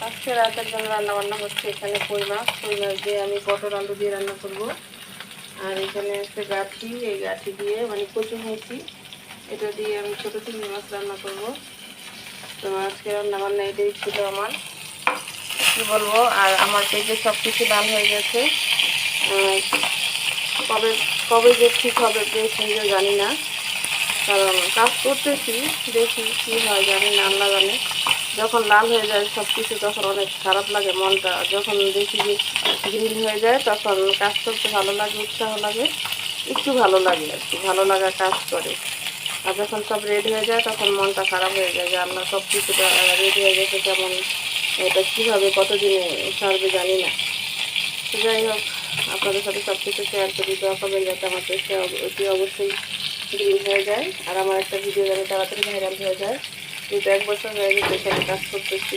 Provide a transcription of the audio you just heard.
আজকে রাতের জন্য রান্না বান্না হচ্ছে। এখানে কই মাছ দিয়ে আমি পটল আলু দিয়ে রান্না করব। আর এখানে আছে গাঠি, এই গাঠি দিয়ে মানে কচু মেথি, এটা দিয়ে আমি ছোটো চিংড়ি মাছ রান্না করব। তো আজকে রান্না বান্না এটাই ছিল আমার, কি বলবো। আর আমার পেটে সব কিছু লাল হয়ে গেছে। কবে কবে যে ঠিক হবে বেশ নিজেও জানি না, কারণ কাজ করতেছি, দেখি কি হয় জানি না, আল্লাহ জানে। যখন লাল হয়ে যায় সব কিছু তখন অনেক খারাপ লাগে মনটা। যখন দেখি যে গ্রিন হয়ে যায় তখন কাজ করতে ভালো লাগে, উৎসাহ লাগে, একটু ভালো লাগে আর কি, ভালো লাগা কাজ করে। আর যখন সব রেডি হয়ে যায় তখন মনটা খারাপ হয়ে যায় যে আল্লাহ সব কিছুটা রেডি হয়ে গেছে, কেমন এটা কীভাবে কতদিনে সারবে জানি না। তো যাই হোক, আপনাদের সাথে সব কিছু শেয়ার করি, দোয়া করবেন যাতে আমার চেষ্টা অতি অবশ্যই গ্রিন হয়ে যায় আর আমার একটা ভিডিও যেন তাড়াতাড়ি ভাইরাল হয়ে যায়। যেহেতু 1 বছর হয়ে গেছে এখানে কাজ করতেছি।